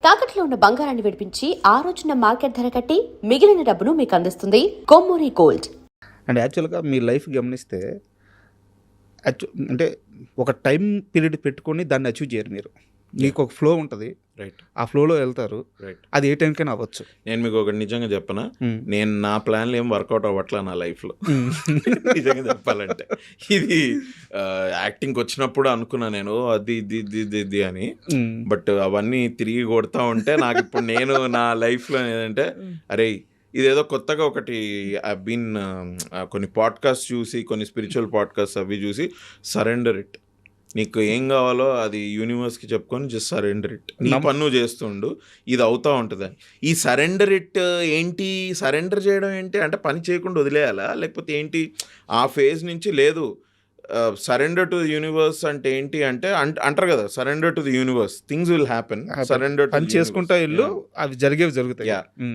తాకట్లో ఉన్న బంగారాన్ని విడిపించి ఆ రోజున మార్కెట్ ధర కట్టి మిగిలిన డబ్బును మీకు అందిస్తుంది కొమ్మూరి గోల్డ్. అండ్ యాక్చువల్గా మీ లైఫ్ గమనిస్తే అంటే ఒక టైం పీరియడ్ పెట్టుకొని దాన్ని అచీవ్ చేయరు మీరు. మీకు ఒక ఫ్లో ఉంటుంది, రైట్, ఆ ఫ్లోలో వెళ్తారు. రైట్. అది ఏ టైంకైనా అవ్వచ్చు. నేను మీకు ఒకటి నిజంగా చెప్పనా, నేను నా ప్లాన్లు ఏం వర్కౌట్ అవ్వట్లా నా లైఫ్లో. నిజంగా చెప్పాలంటే ఇది యాక్టింగ్కి వచ్చినప్పుడు అనుకున్నా నేను అది ఇది అని, బట్ అవన్నీ తిరిగి కొడతా ఉంటే నాకు ఇప్పుడు నేను నా లైఫ్లో ఏంటంటే అరే ఇదేదో కొత్తగా ఒకటి బీన్ కొన్ని పాడ్కాస్ట్ చూసి, కొన్ని స్పిరిచువల్ పాడ్కాస్ట్ అవి చూసి, సరెండర్ ఇట్, నీకు ఏం కావాలో అది యూనివర్స్కి చెప్పుకొని జస్ట్ సరెండర్ ఇట్, నీ పన్ను చేస్తుండు, ఇది అవుతూ ఉంటుంది. ఈ సరెండర్ ఇట్ ఏంటి, సరెండర్ చేయడం ఏంటి అంటే పని చేయకుండా వదిలేయాలా లేకపోతే ఏంటి? ఆ ఫేజ్ నుంచి లేదు, సరెండర్ టు ది యూనివర్స్ అంటే ఏంటి అంటే అంటారు కదా, surrender to the universe, things will happen. Surrender పని చేసుకుంటా ఇల్లు అవి జరిగేవి జరుగుతాయి.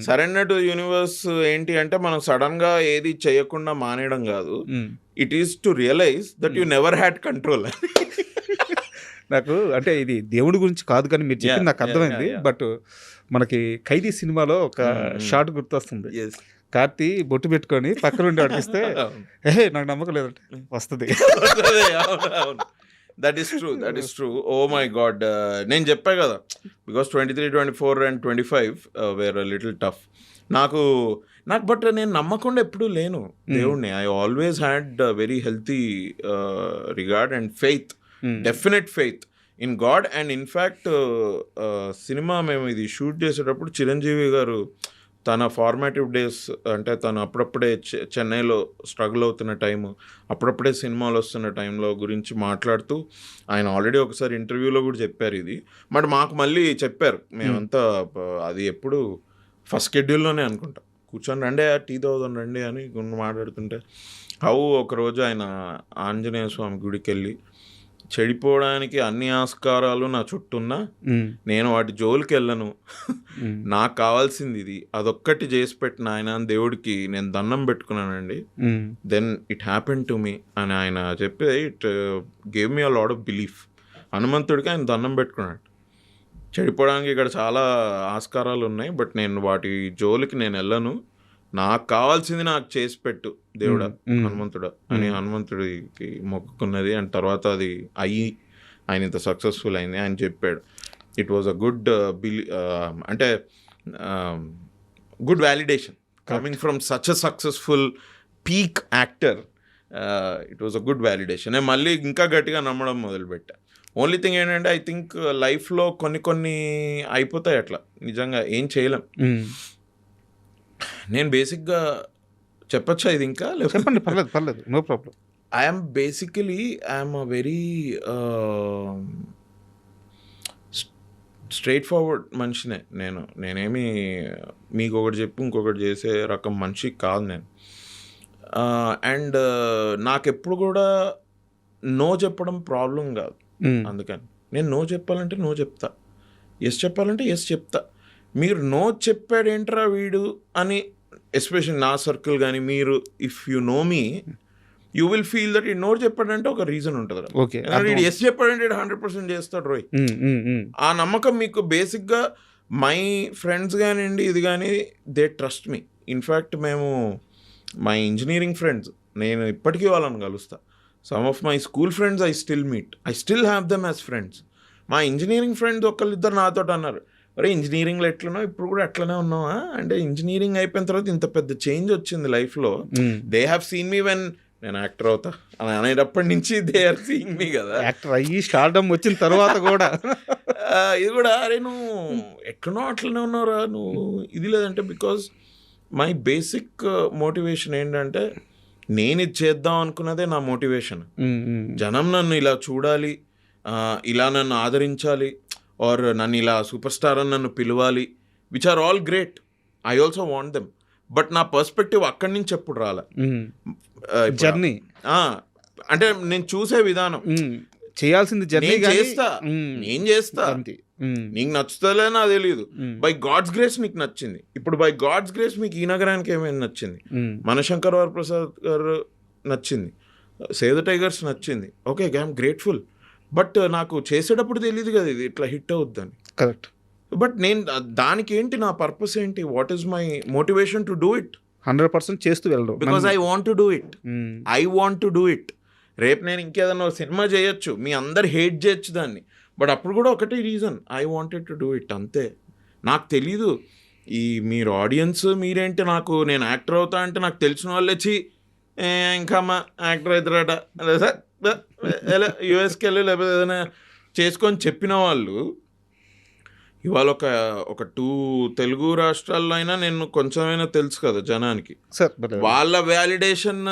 సరెండర్ టు యూనివర్స్ ఏంటి అంటే మనం సడన్ గా ఏది చేయకుండా మానేయడం కాదు. It is to realise that you never had control. నాకు అంటే ఇది దేవుడి గురించి కాదు కానీ మీరు చెప్పింది నాకు అర్థమైంది. బట్ మనకి ఖైదీ సినిమాలో ఒక షార్ట్ గుర్తొస్తుంది. కార్తీ బొట్టు పెట్టుకొని పక్కన ఉండి అడిగిస్తే నాకు నమ్మకం లేదంటే వస్తుంది. That is true. Oh my God, నేను చెప్పా కదా, because 23, 24 and 25 were little tough. నాకు బట్ నేను నమ్మకుండా ఎప్పుడూ లేను దేవుడిని. I always had very healthy regard and faith, definite faith in God. And in fact cinema మేము ఇది షూట్ చేసేటప్పుడు చిరంజీవి గారు తన ఫార్మాటివ్ డేస్ అంటే తను అప్పుడప్పుడే చెన్నైలో స్ట్రగుల్ అవుతున్న టైము, అప్పుడప్పుడే సినిమాలు వస్తున్న టైంలో గురించి మాట్లాడుతూ ఆయన ఆల్రెడీ ఒకసారి ఇంటర్వ్యూలో కూడా చెప్పారు ఇది. బట్ మాకు మళ్ళీ చెప్పారు, మేమంతా అది ఎప్పుడు ఫస్ట్ షెడ్యూల్లోనే అనుకుంటా, కూర్చొని రండి టీ తాగుదాం రండి అని మాట్లాడుతుంటే ఒకరోజు ఆయన ఆంజనేయ స్వామి గుడికి వెళ్ళి, చెడిపోవడానికి అన్ని ఆస్కారాలు నా చుట్టూన్నా నేను వాటి జోలికి వెళ్ళను, నాకు కావాల్సింది ఇది, అదొక్కటి చేసి పెట్టిన ఆయన దేవుడికి నేను దండం పెట్టుకున్నానండి, then it happen to me అని ఆయన చెప్పి it gave me a lot of belief. హనుమంతుడికి ఆయన దండం పెట్టుకున్నాడు. చెడిపోవడానికి ఇక్కడ చాలా ఆస్కారాలు ఉన్నాయి, బట్ నేను వాటి జోలికి నేను వెళ్ళను, నాకు కావాల్సింది నాకు చేసి పెట్టు దేవుడా హనుమంతుడా అని హనుమంతుడికి మొక్కుకున్నది. అండ్ తర్వాత అది ఆయన ఇంత సక్సెస్ఫుల్ అయింది. ఆయన చెప్పాడు ఇట్ వాజ్ అ గుడ్ అంటే good validation coming from such a successful peak actor. It was a good validation. నేను మళ్ళీ ఇంకా గట్టిగా నమ్మడం మొదలుపెట్టా. ఓన్లీ థింగ్ ఏంటంటే ఐ థింక్ లైఫ్లో కొన్ని అయిపోతాయి అట్లా, నిజంగా ఏం చేయలేం. నేను బేసిక్గా చెప్పచ్చా ఇది ఇంకా? చెప్పండి, పర్లేదు, no problem. I'm a very straightforward మనిషినే నేనేమి మీకు ఒకటి చెప్పి ఇంకొకటి చేసే రకం మనిషి కాదు నేను. అండ్ నాకెప్పుడు కూడా నో చెప్పడం ప్రాబ్లం కాదు. అందుకని నేను నో చెప్పాలంటే నో చెప్తా, ఎస్ చెప్పాలంటే ఎస్ చెప్తా. మీరు నో చెప్పాడేంట్రా వీడు అని, ఎస్పెషల్లీ నా సర్కిల్ కానీ మీరు, if you know me you will feel that ఈ నో చెప్పాడంటే ఒక రీజన్ ఉంటుంది. వీడు ఎస్ చెప్పాడంటే 100% చేస్తాడు రోయ్. ఆ నమ్మకం మీకు బేసిక్గా మై ఫ్రెండ్స్ కానివ్వండి ఇది కానీ దే ట్రస్ట్ మీ. ఇన్ఫ్యాక్ట్ మేము మై ఇంజనీరింగ్ ఫ్రెండ్స్, నేను ఇప్పటికీ వాళ్ళని కలుస్తా. Some of my school friends I still meet, I still have them as friends. మా ఇంజనీరింగ్ ఫ్రెండ్స్ ఒకళ్ళిద్దరు నాతో అన్నారు, అరే ఇంజనీరింగ్లో ఎట్లనో ఇప్పుడు కూడా అట్లనే ఉన్నావా అంటే, ఇంజనీరింగ్ అయిపోయిన తర్వాత ఇంత పెద్ద చేంజ్ వచ్చింది లైఫ్లో. They have seen me when నేను యాక్టర్ అవుతా అని అనేటప్పటి నుంచి దే ఆర్ సీయింగ్ మీ కదా, యాక్టర్ అయ్యి స్టార్డమ్ వచ్చిన తర్వాత కూడా ఇది కూడా అరే నువ్వు ఎట్లనో అట్లనే ఉన్నావురా నువ్వు ఇది లేదంటే, బికాజ్ మై బేసిక్ మోటివేషన్ ఏంటంటే నేను ఇది చేద్దాం అనుకున్నదే నా మోటివేషన్. జనం నన్ను ఇలా చూడాలి, ఇలా నన్ను ఆదరించాలి, ఆర్ నన్ను ఇలా సూపర్ స్టార్ అని నన్ను పిలవాలి, which are all great, I also want them. But నా పర్స్పెక్టివ్ అక్కడి నుంచి ఎప్పుడు రాలే. జర్నీ అంటే నేను చూసే విధానం, చేయాల్సింది జర్నీ నేను చేస్తా, నీకు నచ్చుతలే నాకు తెలియదు. బై గాడ్స్ గ్రేస్ నీకు నచ్చింది. ఇప్పుడు బై గాడ్స్ గ్రేస్ మీకు ఈ నగరానికి ఏమైనా నచ్చింది, మనశంకర్ వరప్రసాద్ గారు నచ్చింది, సేవ్ ద టైగర్స్ నచ్చింది, ఓకే ఐఎమ్ గ్రేట్ఫుల్. బట్ నాకు చేసేటప్పుడు తెలియదు కదా ఇది ఇట్లా హిట్ అవుద్దని. కరెక్ట్. బట్ నేను దానికి ఏంటి నా పర్పస్ ఏంటి, what is my motivation to do it? 100% చేస్తూ వెళ్ళడం. Because I want to do it. I want to do it. రేపు నేను ఇంకేదన్నా సినిమా చేయొచ్చు, మీ అందరు హేట్ చేయొచ్చు దాన్ని, బట్ అప్పుడు కూడా ఒకటే reason, I wanted to do it, అంతే. నాకు తెలీదు ఈ మీరు ఆడియన్స్ మీరేంటి, నాకు నేను యాక్టర్ అవుతా అంటే నాకు తెలిసిన వాళ్ళు వచ్చి ఇంకా మా యాక్టర్ అవుతారట లేదా యూఎస్కి వెళ్ళి లేకపోతే ఏదైనా చేసుకొని చెప్పిన వాళ్ళు ఇవాళ ఒక 2 తెలుగు రాష్ట్రాల్లో అయినా నేను కొంచెమైనా తెలుసు కదా జనానికి, సార్ వాళ్ళ వ్యాలిడేషన్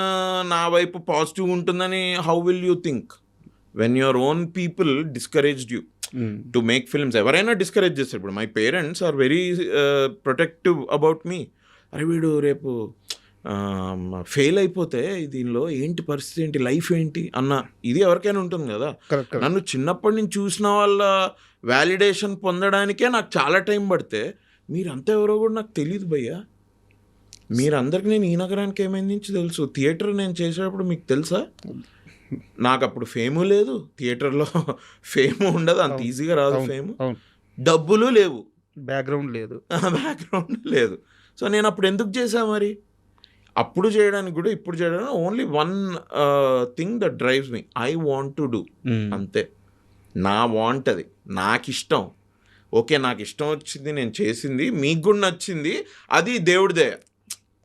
నా వైపు పాజిటివ్ ఉంటుందని how will you think when your own people discouraged you to make films? ఎవరైనా డిస్కరేజ్ చేస్తారు. ఇప్పుడు my parents are very protective about me. అరే వీడు రేపు ఫెయిల్ అయిపోతే దీనిలో ఏంటి పరిస్థితి, ఏంటి లైఫ్ ఏంటి అన్న ఇది ఎవరికైనా ఉంటుంది కదా. నన్ను చిన్నప్పటి నుంచి చూసిన వాళ్ళ వ్యాలిడేషన్ పొందడానికే నాకు చాలా టైం పడితే మీరంతా ఎవరో కూడా నాకు తెలియదు భయ్యా. మీరందరికీ నేను ఈ నగరానికి ఏమైంది నుంచి తెలుసు. థియేటర్ నేను చేసేటప్పుడు మీకు తెలుసా, నాకు అప్పుడు ఫేము లేదు, థియేటర్లో ఫేమ్ ఉండదు, అంత ఈజీగా రాదు ఫేమ్, డబ్బులు లేవు, బ్యాక్గ్రౌండ్ లేదు. సో నేను అప్పుడు ఎందుకు చేశా మరి? అప్పుడు చేయడానికి కూడా ఇప్పుడు చేయడానికి only one thing that drives me, I want to do, అంతే. నా వాంట్ అది, నాకు ఇష్టం. ఓకే నాకు ఇష్టం వచ్చింది, నేను చేసింది, మీకు కూడా నచ్చింది, అది దేవుడిదే.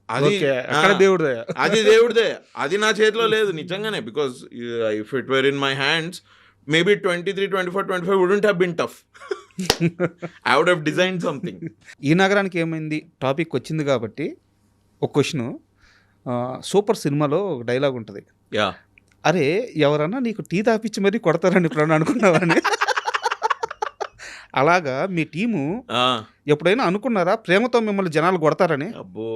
అది దేవుడిదే, అది నా చేతిలో లేదు నిజంగానే. Because if it were in my hands maybe 23, 24, 25 wouldn't have been tough. I would have designed something. ఈ నగరానికి ఏమైంది టాపిక్ వచ్చింది కాబట్టి ఒక క్వశ్చన్, సూపర్ సినిమాలో ఒక డైలాగ్ ఉంటుంది, అరే ఎవరన్నా నీకు టీ తాపిచ్చి మరీ కొడతారని ఇప్పుడు అనుకున్నావని. అలాగా మీ టీము ఎప్పుడైనా అనుకున్నారా ప్రేమతో మిమ్మల్ని జనాలు కొడతారని? అబ్బో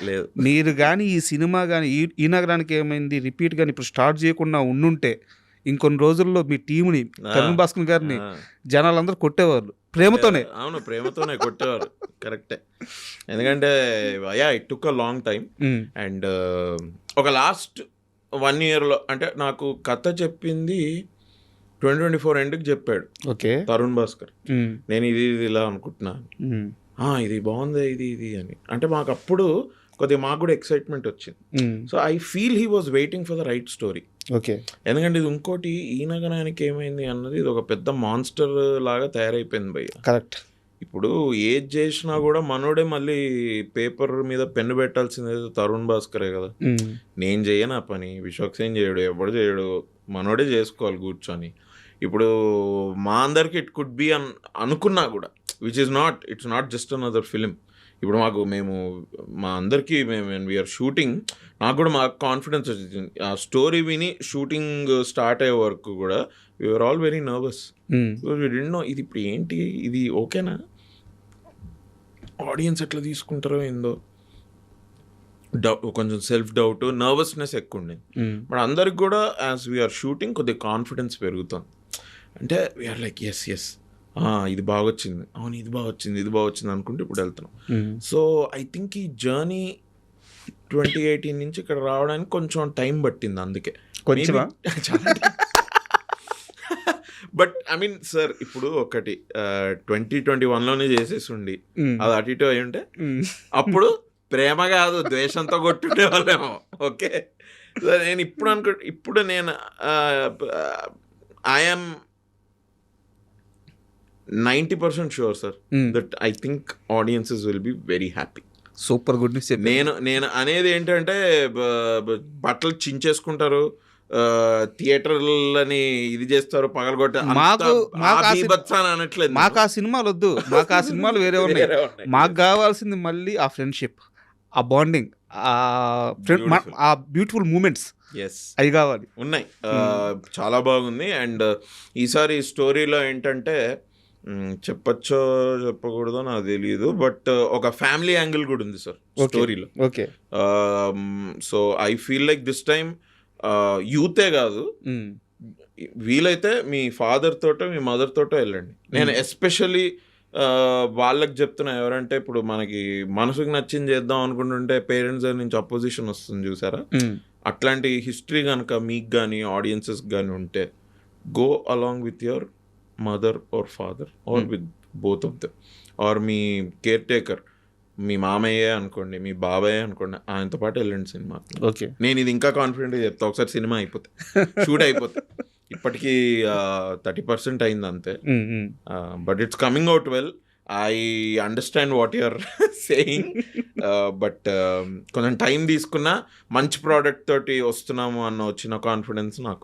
లేదు. మీరు కానీ ఈ సినిమా కానీ ఈ నగరానికి ఏమైంది రిపీట్ కానీ ఇప్పుడు స్టార్ట్ చేయకుండా ఉండుంటే ఇంకొన్ని రోజుల్లో మీ టీముని తరుణ్ భాస్కర్ గారిని జనాలందరూ కొట్టేవాళ్ళు ప్రేమతోనే. అవును ప్రేమతోనే కొట్టేవారు, కరెక్టే. ఎందుకంటే it took a long time. And ఒక లాస్ట్ 1 yearలో అంటే నాకు కథ చెప్పింది 2024 ఎండ్కి చెప్పాడు తరుణ్ భాస్కర్. నేను ఇది ఇలా అనుకుంటున్నాను, ఇది బాగుంది ఇది అని. అంటే మాకు అప్పుడు కొద్దిగా మాకు కూడా ఎక్సైట్మెంట్ వచ్చింది. So I feel he was waiting for the right story. ఎందుకంటే ఇది ఇంకోటి ఈ నగరానికి ఏమైంది అన్నది ఇది ఒక పెద్ద మాన్స్టర్ లాగా తయారైపోయింది భయ్య. కరెక్ట్. ఇప్పుడు ఏది చేసినా కూడా మనోడే మళ్ళీ పేపర్ మీద పెన్ను పెట్టాల్సింది తరుణ్ భాస్కరే కదా. నేను చేయను ఆ పని, విశ్వక్సేన్ చేయడు, ఎవడు చేయడు, మనోడే చేసుకోవాలి కూర్చొని. ఇప్పుడు మా అందరికి ఇట్ కుడ్ బి అనుకున్నా కూడా which is not, it's not just another film. ఇప్పుడు మేము మా అందరికీ వీఆర్ షూటింగ్, నాకు కూడా మాకు కాన్ఫిడెన్స్ వచ్చింది. ఆ స్టోరీ విని షూటింగ్ స్టార్ట్ అయ్యే వరకు కూడా we're all very nervous. We didn't know ఇది ఇప్పుడు ఏంటి, ఇది ఓకేనా, ఆడియన్స్ ఎట్లా తీసుకుంటారో ఏందో, కొంచెం సెల్ఫ్ డౌట్, నర్వస్నెస్ ఎక్కువ ఉండేది. బట్ అందరికి కూడా యాజ్ వీఆర్ షూటింగ్ కొద్దిగా కాన్ఫిడెన్స్ పెరుగుతుంది. అంటే వీఆర్ లైక్ ఎస్ ఇది బాగా వచ్చింది, అవును ఇది బాగా వచ్చింది అనుకుంటే ఇప్పుడు వెళ్తున్నాం. సో ఐ థింక్ ఈ జర్నీ 2018 నుంచి ఇక్కడ రావడానికి కొంచెం టైం పట్టింది. అందుకే బట్ ఐ మీన్ సార్ ఇప్పుడు ఒకటి 2021లోనే చేసేసి ఉండి అది అటు ఇటు అయి ఉంటే అప్పుడు ప్రేమ కాదు ద్వేషంతో కొట్టుండే వాళ్ళేమో. ఓకే నేను ఇప్పుడు నేను I'm 90% sure sir that I think audiences will be very happy. Super good news. నేను అనేది ఏంటంటే బట్టలు చించేసుకుంటారు, థియేటర్లని ఇది చేస్తారు, పగలగొట్ట అనట్లేదు. మాకు ఆ సినిమాలు వద్దు, మాకు ఆ సినిమాలు వేరే ఉన్నాయి. మాకు కావాల్సింది మళ్ళీ ఆ ఫ్రెండ్షిప్, ఆ బాండింగ్, ఆ బ్యూటిఫుల్ మూమెంట్స్ అవి కావాలి. ఉన్నాయి, చాలా బాగుంది. అండ్ ఈసారి స్టోరీలో ఏంటంటే చెప్పచ్చో చెప్పకూడదో నాకు తెలియదు, బట్ ఒక ఫ్యామిలీ యాంగిల్ కూడా ఉంది సార్ స్టోరీలో. Okay. So I feel like this time యూతే కాదు, వీలైతే మీ ఫాదర్ తోటో మీ మదర్ తోటో వెళ్ళండి. నేను ఎస్పెషల్లీ వాళ్ళకి చెప్తున్నా, ఎవరంటే ఇప్పుడు మనకి మనసుకు నచ్చింది చేద్దాం అనుకుంటుంటే పేరెంట్స్ నుంచి అపోజిషన్ వస్తుంది చూసారా, అట్లాంటి హిస్టరీ కనుక మీకు కానీ ఆడియన్సెస్ కానీ ఉంటే go along with your mother or father or with both of them. Or మీ కేర్ టేకర్, మీ మామయ్యే అనుకోండి, మీ బాబాయ్ అనుకోండి, ఆయనతో పాటు వెళ్ళండి సినిమాకి. ఓకే. నేను ఇది ఇంకా కాన్ఫిడెంట్గా చెప్తా, ఒకసారి సినిమా అయిపోతే షూట్ అయిపోతే. ఇప్పటికీ 30% అయింది అంతే. But it's coming out well. I understand what you're saying, but కొంచెం టైం తీసుకున్నా మంచి ప్రోడక్ట్ తోటి వస్తున్నాము అన్న వచ్చిన కాన్ఫిడెన్స్ నాకు